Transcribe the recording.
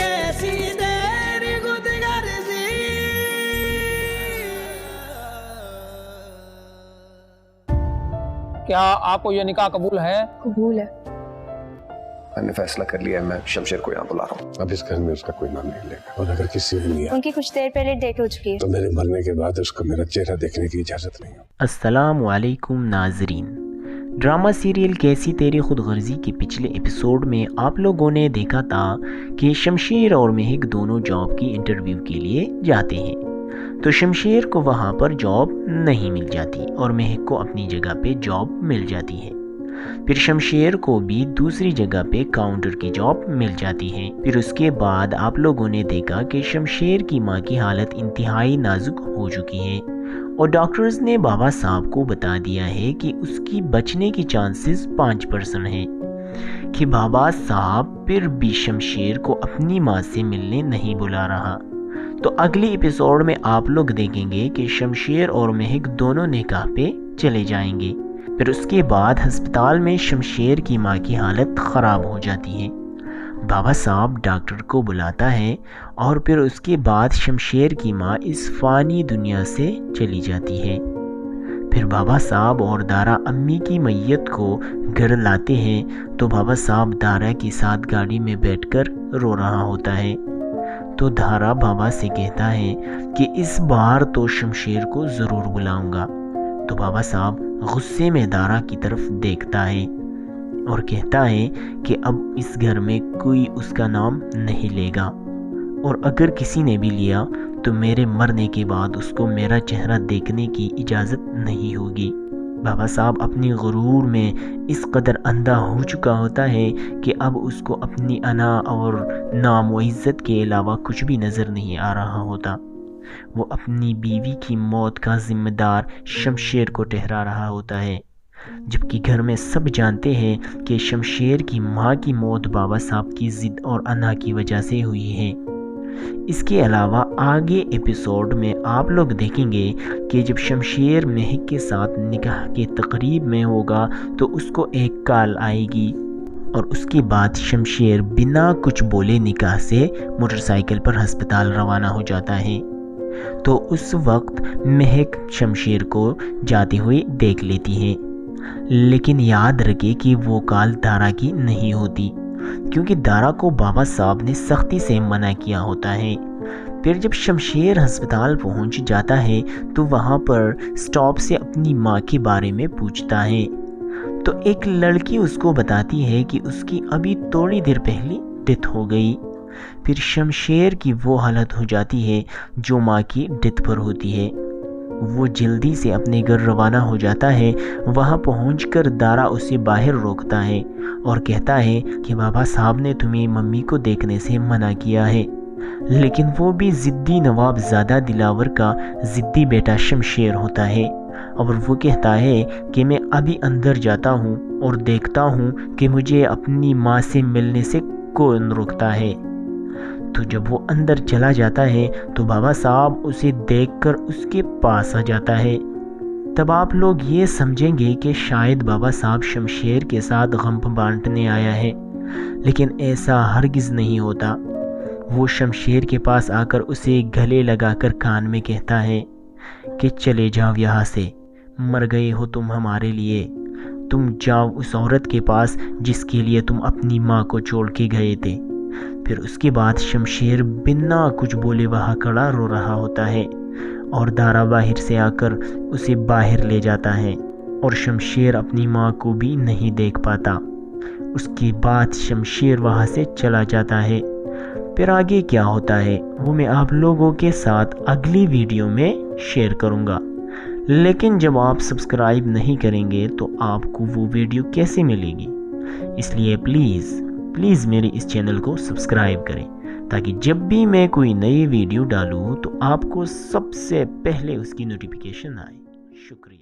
कैसी तेरी खुदगर्जी। क्या आपको ये निकाह कबूल है? कबूल है। मैंने फैसला कर लिया है, मैं शमशेर को यहाँ बुला रहा हूँ। अब इस घर में उसका कोई नाम नहीं लेगा, और अगर किसी ने लिया उनकी कुछ देर पहले डेट हो चुकी है, तो मेरे मरने के बाद उसको मेरा चेहरा देखने की इजाजत नहीं है। अस्सलाम वालेकुम नाजरीन, ड्रामा सीरियल कैसी तेरी खुदगर्जी के पिछले एपिसोड में आप लोगों ने देखा था कि शमशेर और महक दोनों जॉब की इंटरव्यू के लिए जाते हैं। तो शमशेर को वहाँ पर जॉब नहीं मिल जाती और महक को अपनी जगह पे जॉब मिल जाती है। फिर शमशेर को भी दूसरी जगह पे काउंटर की जॉब मिल जाती है। फिर उसके बाद आप लोगों ने देखा कि शमशेर की माँ की हालत इंतहाई नाजुक हो चुकी है और डॉक्टर्स ने बाबा साहब को बता दिया है कि उसकी बचने की चांसेस 5% हैं कि बाबा साहब फिर भी शमशेर को अपनी माँ से मिलने नहीं बुला रहा। तो अगली एपिसोड में आप लोग देखेंगे कि शमशेर और महक दोनों निकाह पे चले जाएंगे। फिर उसके बाद अस्पताल में शमशेर की माँ की हालत ख़राब हो जाती है। बाबा साहब डॉक्टर को बुलाता है और फिर उसके बाद शमशेर की माँ इस फ़ानी दुनिया से चली जाती है। फिर बाबा साहब और दारा अम्मी की मैयत को घर लाते हैं तो बाबा साहब दारा के साथ गाड़ी में बैठकर रो रहा होता है। तो दारा बाबा से कहता है कि इस बार तो शमशेर को ज़रूर बुलाऊंगा। तो बाबा साहब गुस्से में दारा की तरफ देखता है और कहता है कि अब इस घर में कोई उसका नाम नहीं लेगा, और अगर किसी ने भी लिया तो मेरे मरने के बाद उसको मेरा चेहरा देखने की इजाज़त नहीं होगी। बाबा साहब अपनी गुरूर में इस कदर अंधा हो चुका होता है कि अब उसको अपनी अना और नाम व इज़्ज़त के अलावा कुछ भी नज़र नहीं आ रहा होता। वो अपनी बीवी की मौत का जिम्मेदार शमशेर को ठहरा रहा होता है, जबकि घर में सब जानते हैं कि शमशेर की माँ की मौत बाबा साहब की ज़िद और अना की वजह से हुई है। इसके अलावा आगे एपिसोड में आप लोग देखेंगे कि जब शमशेर महक के साथ निकाह के तकरीब में होगा तो उसको एक कॉल आएगी और उसके बाद शमशेर बिना कुछ बोले निकाह से मोटरसाइकिल पर अस्पताल रवाना हो जाता है। तो उस वक्त महक शमशेर को जाते हुए देख लेती है, लेकिन याद रखे कि वो कॉल दारा की नहीं होती, क्योंकि दारा को बाबा साहब ने सख्ती से मना किया होता है। फिर जब शमशेर अस्पताल पहुंच जाता है तो वहां पर स्टॉप से अपनी माँ के बारे में पूछता है तो एक लड़की उसको बताती है कि उसकी अभी थोड़ी देर पहले डेथ हो गई। फिर शमशेर की वो हालत हो जाती है जो माँ की डेथ पर होती है। वो जल्दी से अपने घर रवाना हो जाता है। वहाँ पहुंचकर दारा उसे बाहर रोकता है और कहता है कि बाबा साहब ने तुम्हें मम्मी को देखने से मना किया है, लेकिन वो भी ज़िद्दी नवाबज़ादा दिलावर का ज़िद्दी बेटा शमशेर होता है और वो कहता है कि मैं अभी अंदर जाता हूँ और देखता हूँ कि मुझे अपनी माँ से मिलने से कौन रोकता है। तो जब वो अंदर चला जाता है तो बाबा साहब उसे देखकर उसके पास आ जाता है। तब आप लोग ये समझेंगे कि शायद बाबा साहब शमशेर के साथ गम बांटने आया है, लेकिन ऐसा हरगिज़ नहीं होता। वो शमशेर के पास आकर उसे गले लगाकर कान में कहता है कि चले जाओ यहाँ से, मर गए हो तुम हमारे लिए, तुम जाओ उस औरत के पास जिसके लिए तुम अपनी माँ को छोड़ के गए थे। फिर उसके बाद शमशेर बिना कुछ बोले वहाँ खड़ा रो रहा होता है और दारा बाहर से आकर उसे बाहर ले जाता है और शमशेर अपनी माँ को भी नहीं देख पाता। उसके बाद शमशेर वहाँ से चला जाता है। फिर आगे क्या होता है वो मैं आप लोगों के साथ अगली वीडियो में शेयर करूँगा, लेकिन जब आप सब्सक्राइब नहीं करेंगे तो आपको वो वीडियो कैसे मिलेगी। इसलिए प्लीज़ मेरे इस चैनल को सब्सक्राइब करें ताकि जब भी मैं कोई नई वीडियो डालूँ तो आपको सबसे पहले उसकी नोटिफिकेशन आए। शुक्रिया।